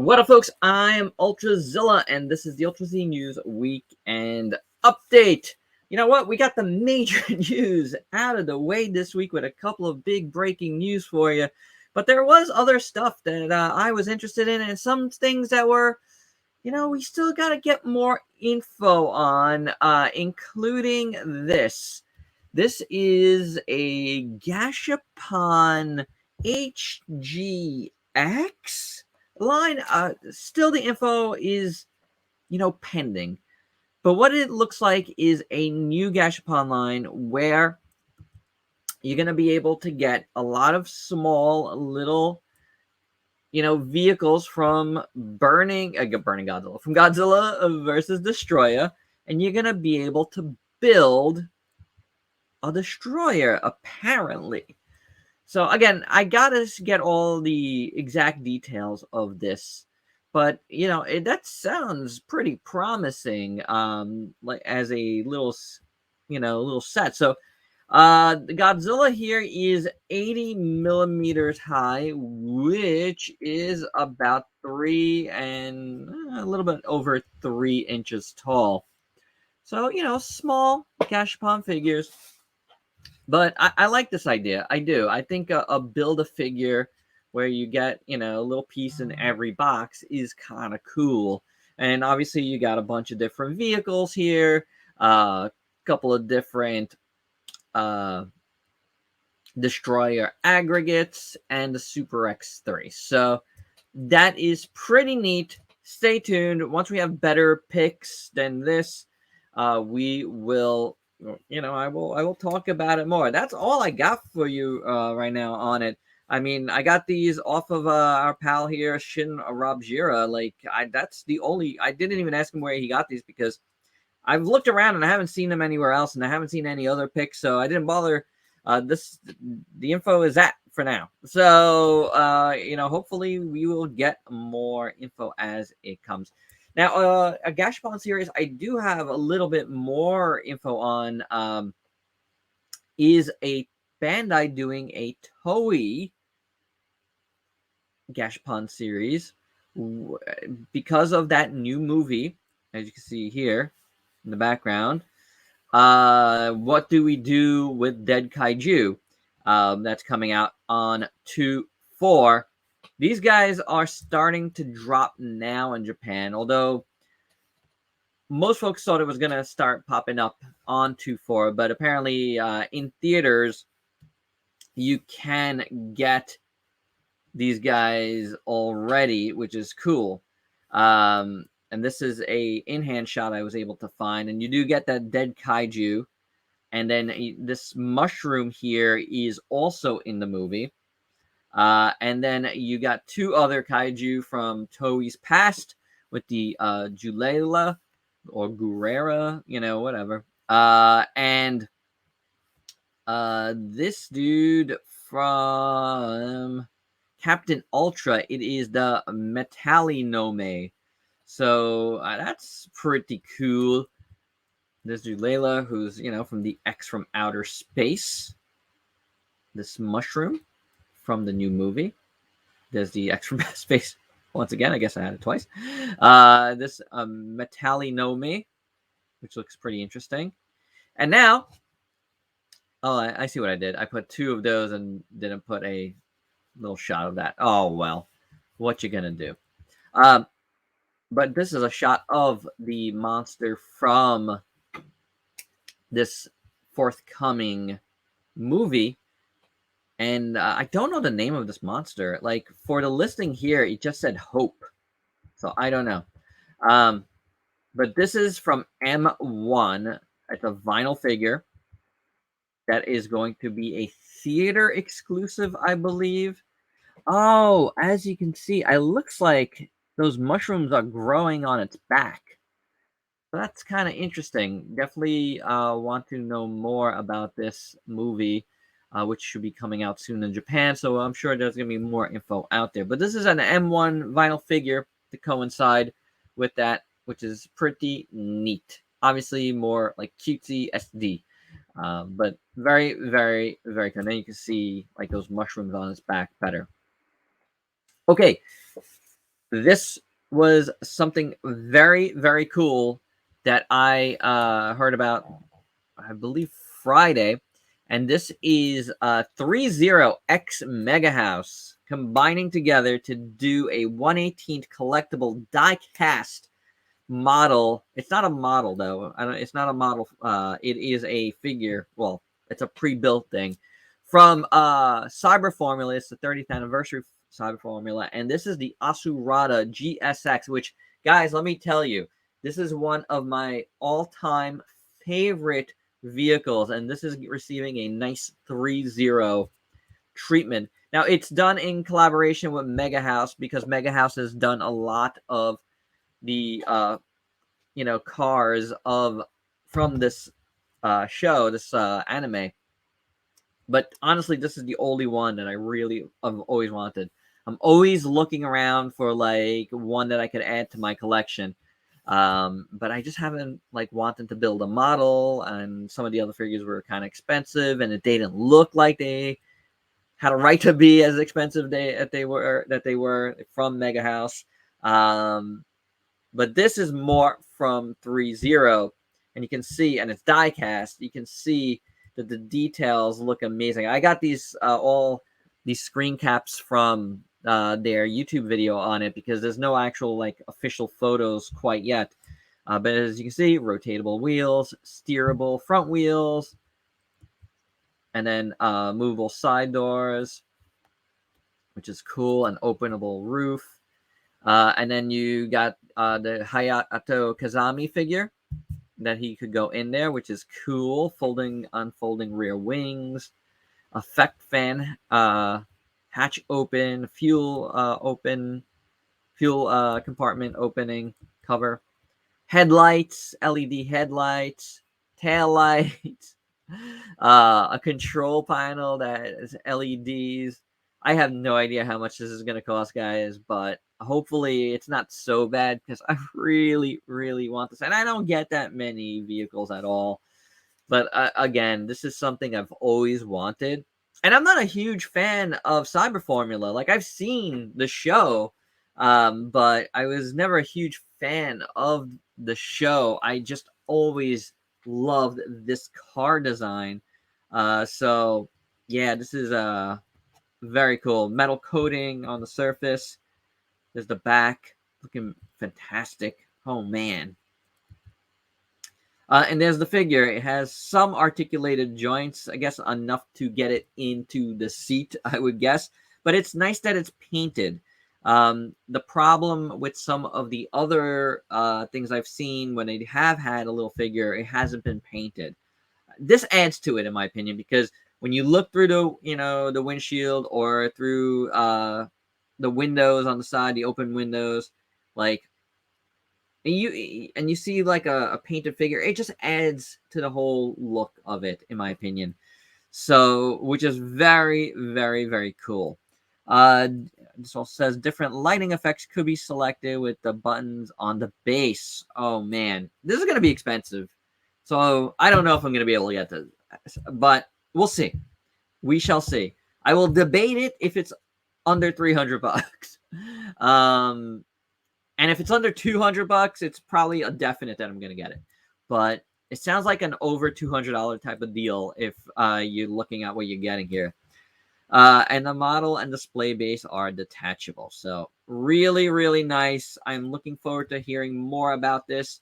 What up, folks? I'm Ultrazilla, and this is the Ultrazilla News Weekend Update. You know what? We got the major news out of the way this week with a couple of big breaking news for you. But there was other stuff that I was interested in, and some things that were, we still got to get more info on, including this. This is a Gashapon HGX line. Still the info is, pending. But what it looks like is a new Gashapon line where you're going to be able to get a lot of small little, vehicles from Burning Godzilla, from Godzilla versus Destroyer, and you're going to be able to build a destroyer, apparently. So again, I gotta get all the exact details of this, but that sounds pretty promising. Like as a little, little set. So, the Godzilla here is 80 millimeters high, which is about 3 and a little bit over 3 inches tall. So small Gashapon figures. But I like this idea. I do. I think a build-a-figure where you get, a little piece in every box is kind of cool. And obviously you got a bunch of different vehicles here, a couple of different destroyer aggregates, and the Super X3. So that is pretty neat. Stay tuned. Once we have better picks than this, we will... I will talk about it more. That's all I got for you right now on it. I mean, I got these off of our pal here, Shin Rabjira. That's the only... I didn't even ask him where he got these because I've looked around and I haven't seen them anywhere else, and I haven't seen any other picks, so I didn't bother. The info is that for now. So, hopefully we will get more info as it comes. Now, a Gashapon series I do have a little bit more info on is a Bandai doing a Toei Gashapon series because of that new movie, as you can see here in the background. What do we do with Dead Kaiju? That's coming out on 2/4. These guys are starting to drop now in Japan, although most folks thought it was going to start popping up on 2/4, but apparently in theaters, you can get these guys already, which is cool. And this is a in-hand shot I was able to find, and you do get that Dead Kaiju, and then this mushroom here is also in the movie. And then you got 2 other kaiju from Toei's past with the Julela or Gurera, whatever. And this dude from Captain Ultra, it is the Metallinome. So that's pretty cool. This Julela, who's, from the X from Outer Space. This mushroom from the new movie. There's the X from Outer Space. Once again, I guess I had it twice. This Metallinome, which looks pretty interesting. And now, I see what I did. I put 2 of those and didn't put a little shot of that. Oh, well, what you gonna do? But this is a shot of the monster from this forthcoming movie. And I don't know the name of this monster. Like, for the listing here, it just said Hope. So I don't know. But this is from M1. It's a vinyl figure that is going to be a theater exclusive, I believe. Oh, as you can see, it looks like those mushrooms are growing on its back. So that's kind of interesting. Definitely want to know more about this movie, which should be coming out soon in Japan. So I'm sure there's going to be more info out there. But this is an M1 vinyl figure to coincide with that, which is pretty neat. Obviously, more like cutesy SD. But very, very, very cool. And then you can see like those mushrooms on its back better. Okay, This was something very, very cool that I heard about, I believe, Friday. And this is Threezero X Mega House combining together to do a 1/18th collectible die cast model. It's not a model though. It's not a model. It is a figure. Well, it's a pre-built thing from Cyber Formula. It's the 30th anniversary Cyber Formula, and this is the Asurada Gsx. Which, guys, let me tell you, this is one of my all-time favorite vehicles, and this is receiving a nice 3-0 treatment. Now, it's done in collaboration with Mega House because Mega House has done a lot of the cars from this show, this anime. But honestly, this is the only one that I've always wanted. I'm always looking around for like one that I could add to my collection. But I just haven't like wanted to build a model, and some of the other figures were kind of expensive, and it didn't look like they had a right to be as expensive that they were from Mega House. But this is more from Threezero, and you can see, and it's die cast. You can see that the details look amazing. I got these all these screen caps from their YouTube video on it because there's no actual like official photos quite yet. But as you can see, rotatable wheels, steerable front wheels, and then movable side doors, which is cool, an openable roof. And then you got the Hayato Kazami figure that he could go in there, which is cool. Unfolding rear wings, effect fan, hatch open, fuel compartment opening cover, headlights, LED headlights, tail lights, a control panel that is LEDs. I have no idea how much this is going to cost, guys, but hopefully it's not so bad because I really, really want this. And I don't get that many vehicles at all. But again, this is something I've always wanted. And I'm not a huge fan of Cyber Formula. Like, I've seen the show, but I was never a huge fan of the show. I just always loved this car design. So, yeah, this is very cool. Metal coating on the surface. There's the back. Looking fantastic. Oh, man. And there's the figure. It has some articulated joints, I guess enough to get it into the seat, I would guess. But it's nice that it's painted. The problem with some of the other things I've seen when they have had a little figure, it hasn't been painted. This adds to it, in my opinion, because when you look through the windshield or through the windows on the side, the open windows, like, and you see like a painted figure, it just adds to the whole look of it, in my opinion. So, which is very, very, very cool. This also says different lighting effects could be selected with the buttons on the base. Oh man, this is going to be expensive. So I don't know if I'm going to be able to get this, but we'll see. We shall see. I will debate it if it's under $300. And if it's under $200, it's probably a definite that I'm going to get it. But it sounds like an over $200 type of deal if you're looking at what you're getting here. And the model and display base are detachable. So really, really nice. I'm looking forward to hearing more about this.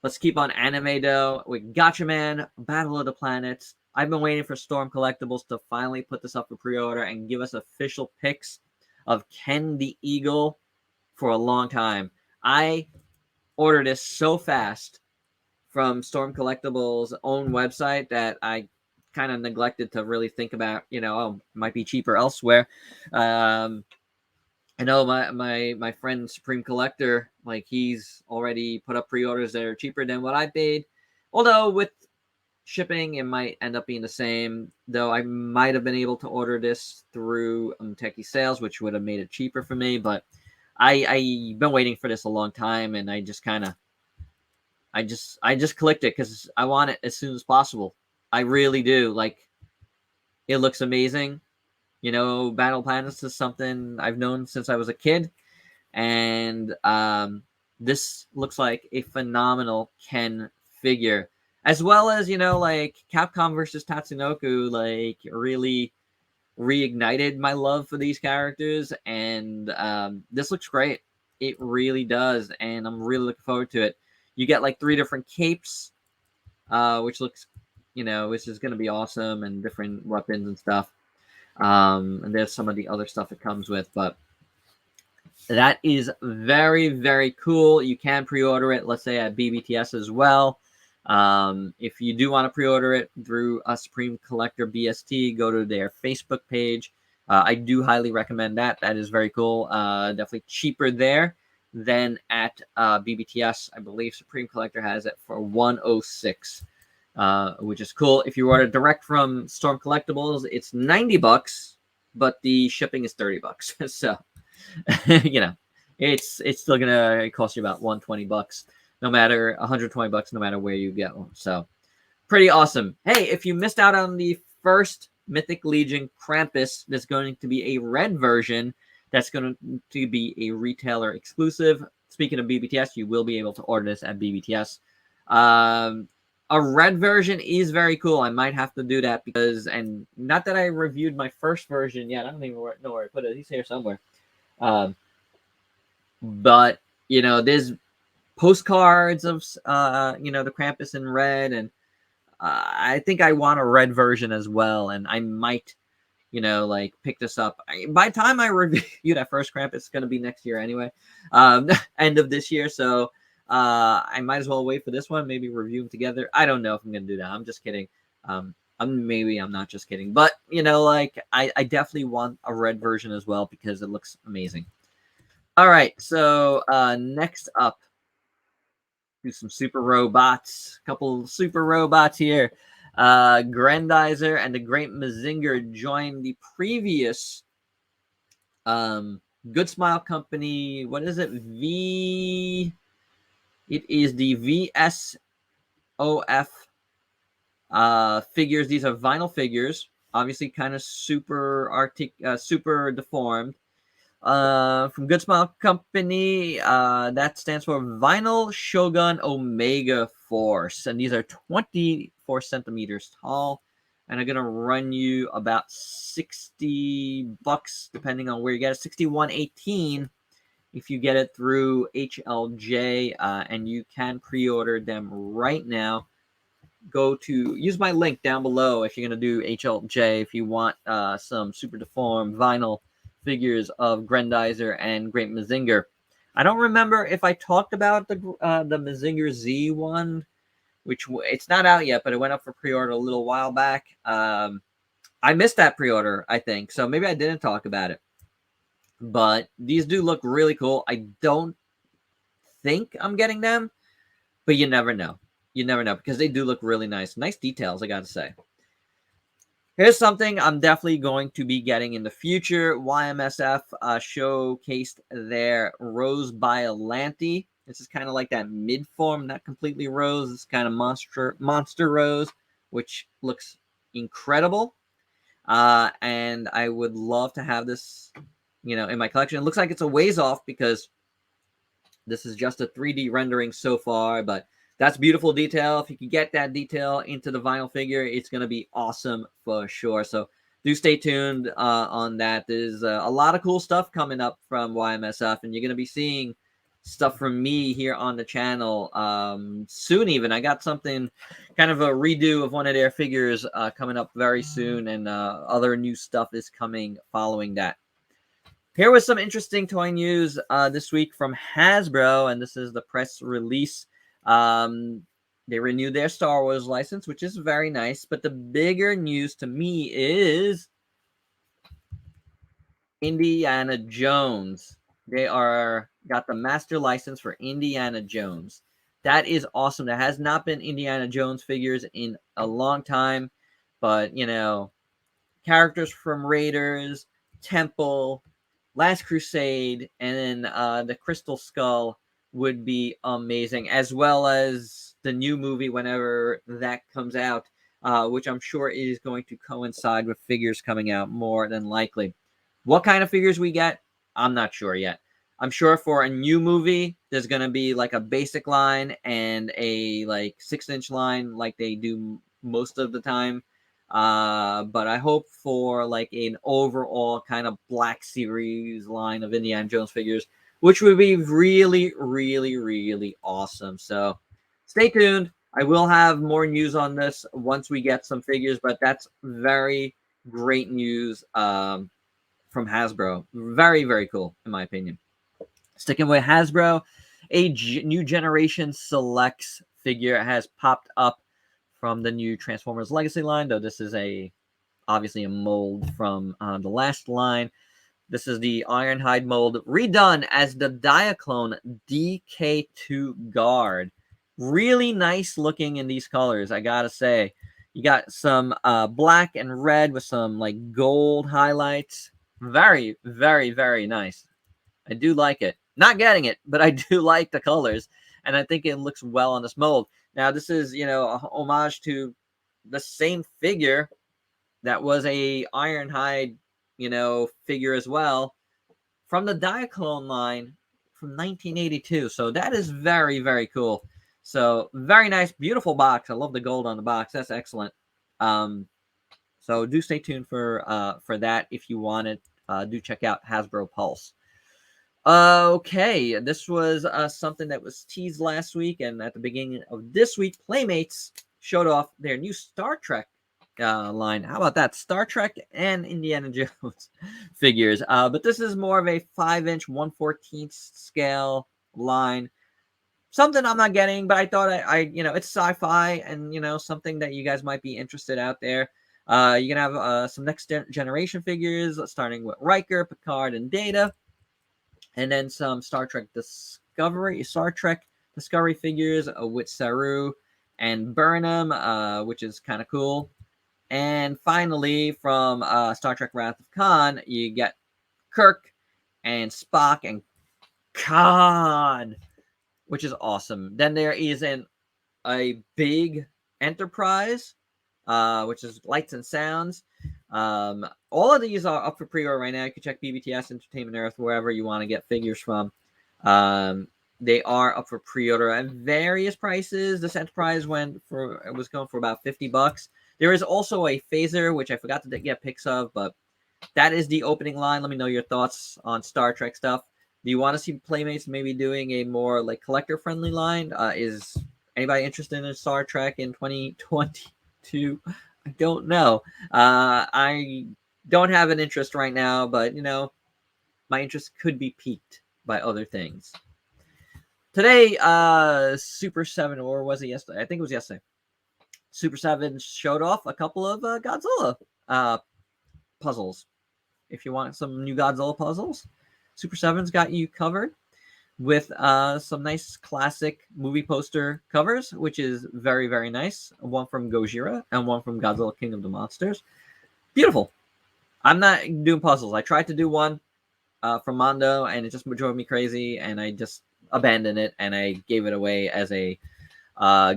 Let's keep on anime, though, with Gatchaman, Battle of the Planets. I've been waiting for Storm Collectibles to finally put this up for pre-order and give us official pics of Ken the Eagle for a long time. I ordered this so fast from Storm Collectibles' own website that I kind of neglected to really think about, it might be cheaper elsewhere. I know my friend Supreme Collector, like, he's already put up pre-orders that are cheaper than what I paid. Although with shipping, it might end up being the same. Though I might have been able to order this through Techie Sales, which would have made it cheaper for me. But I've been waiting for this a long time, and I just clicked it because I want it as soon as possible. I really do. Like, it looks amazing. Battle Planets is something I've known since I was a kid. And this looks like a phenomenal Ken figure, as well as, you know, like Capcom versus Tatsunoko, like really reignited my love for these characters, and this looks great. It really does, and I'm really looking forward to it. You get like 3 different capes, which looks, you know, which is going to be awesome, and different weapons and stuff. And there's some of the other stuff it comes with, but that is very, very cool. You can pre-order it, let's say, at BBTS as well. If you do want to pre-order it through a Supreme Collector BST, go to their Facebook page. I do highly recommend that. That is very cool. Definitely cheaper there than at BBTS. I believe Supreme Collector has it for $106, which is cool. If you order direct from Storm Collectibles, it's $90, but the shipping is $30. So, you know, it's still gonna cost you about $120, no matter $120, no matter where you go. So, pretty awesome. Hey, if you missed out on the first Mythic Legion Krampus, there's going to be a red version that's going to be a retailer exclusive. Speaking of BBTS, you will be able to order this at BBTS. A red version is very cool. I might have to do that because, and not that I reviewed my first version yet. I don't even know where I put it. He's here somewhere. But, you know, there's postcards of, you know, the Krampus in red, and I think I want a red version as well, and I might, you know, like pick this up. By the time I review that first Krampus, it's going to be next year anyway, end of this year, so I might as well wait for this one, maybe review them together. I don't know if I'm going to do that. I'm just kidding. Maybe I'm not just kidding, but, you know, like I definitely want a red version as well because it looks amazing. All right, so next up, do some super robots. Couple super robots here. Grendizer and the Great Mazinger joined the previous Good Smile Company. What is it? It is the VSOF figures. These are vinyl figures, obviously kind of super super deformed. From Good Smile Company, that stands for Vinyl Shogun Omega Force, and these are 24 centimeters tall, and are gonna run you about $60, depending on where you get it. $61.18 if you get it through HLJ, and you can pre-order them right now. Use my link down below if you're gonna do HLJ if you want some super deformed vinyl figures of Grendizer and Great Mazinger. I don't remember if I talked about the Mazinger Z one, which it's not out yet, but it went up for pre-order a little while back. I missed that pre-order, I think, so maybe I didn't talk about it. But these do look really cool. I don't think I'm getting them, but you never know. You never know because they do look really nice. Nice details, I gotta say. Here's something I'm definitely going to be getting in the future. YMSF showcased their Rose Biollante. This is kind of like that mid-form, not completely rose. It's kind of monster rose, which looks incredible. And I would love to have this, you know, in my collection. It looks like it's a ways off because this is just a 3D rendering so far, but that's beautiful detail. If you can get that detail into the vinyl figure, it's going to be awesome for sure. So do stay tuned on that. There's a lot of cool stuff coming up from YMSF, and you're going to be seeing stuff from me here on the channel soon even. I got something, kind of a redo of one of their figures coming up very soon, and other new stuff is coming following that. Here was some interesting toy news this week from Hasbro, and this is the press release. They renewed their Star Wars license, which is very nice. But the bigger news to me is Indiana Jones. They got the master license for Indiana Jones. That is awesome. There has not been Indiana Jones figures in a long time, but, you know, characters from Raiders, Temple, Last Crusade, and then the Crystal Skull would be amazing, as well as the new movie whenever that comes out, which I'm sure is going to coincide with figures coming out more than likely. What kind of figures we get, I'm not sure yet. I'm sure for a new movie, there's going to be like a basic line and a like 6-inch line like they do most of the time. But I hope for like an overall kind of Black Series line of Indiana Jones figures, which would be really, really, really awesome. So stay tuned. I will have more news on this once we get some figures, but that's very great news from Hasbro. Very, very cool, in my opinion. Sticking with Hasbro, a new generation selects figure has popped up from the new Transformers Legacy line, though this is obviously a mold from the last line. This is the Ironhide mold redone as the Diaclone DK2 Guard. Really nice looking in these colors, I gotta say. You got some black and red with some like gold highlights. Very, very, very nice. I do like it. Not getting it, but I do like the colors, and I think it looks well on this mold. Now, this is, a homage to the same figure that was a Ironhide, figure as well from the Diaclone line from 1982. So that is very, very cool. So very nice, beautiful box. I love the gold on the box. That's excellent. So do stay tuned for that if you want it. Do check out Hasbro Pulse. Okay, this was something that was teased last week, and at the beginning of this week, Playmates showed off their new Star Trek line. How about that? Star Trek and Indiana Jones figures. But this is more of a 5-inch, 1/14 scale line. Something I'm not getting, but I thought it's sci-fi and, something that you guys might be interested out there. You're going to have some next generation figures, starting with Riker, Picard, and Data. And then some Star Trek Discovery figures with Saru and Burnham, which is kind of cool. And finally, from Star Trek Wrath of Khan, you get Kirk and Spock and Khan, which is awesome. Then there is a big Enterprise, which is Lights and Sounds. All of these are up for pre-order right now. You can check BBTS, Entertainment Earth, wherever you want to get figures from. They are up for pre-order at various prices. This Enterprise was going for about $50. There is also a phaser, which I forgot to get pics of, but that is the opening line. Let me know your thoughts on Star Trek stuff. Do you want to see Playmates maybe doing a more like collector-friendly line? Is anybody interested in Star Trek in 2022? I don't know. I don't have an interest right now, but my interest could be piqued by other things. Today, Super 7, or was it yesterday? I think it was yesterday. Super 7 showed off a couple of Godzilla puzzles. If you want some new Godzilla puzzles, Super 7's got you covered with some nice classic movie poster covers, which is very, very nice. One from Gojira and one from Godzilla King of the Monsters. Beautiful. I'm not doing puzzles. I tried to do one from Mondo, and it just drove me crazy, and I just abandoned it, and I gave it away as a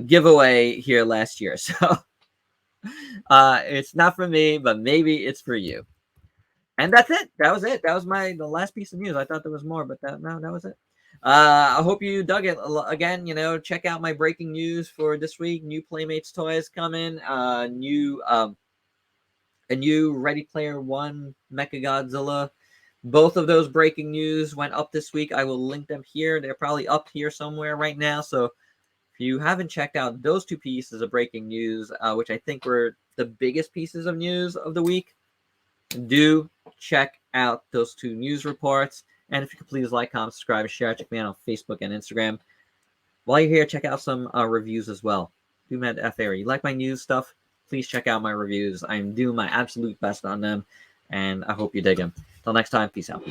giveaway here last year. So it's not for me, but maybe it's for you. And that's it. That was it. That was the last piece of news. I thought there was more, but that was it. I hope you dug it. Again, check out my breaking news for this week. New Playmates toys coming. A new Ready Player One Mechagodzilla. Both of those breaking news went up this week. I will link them here. They're probably up here somewhere right now. So if you haven't checked out those two pieces of breaking news, which I think were the biggest pieces of news of the week, do check out those two news reports. And if you could please like, comment, subscribe, and share. Check me out on Facebook and Instagram. While you're here, check out some reviews as well. Do me that favor. You like my news stuff? Please check out my reviews. I'm doing my absolute best on them, and I hope you dig them. Till next time, peace out.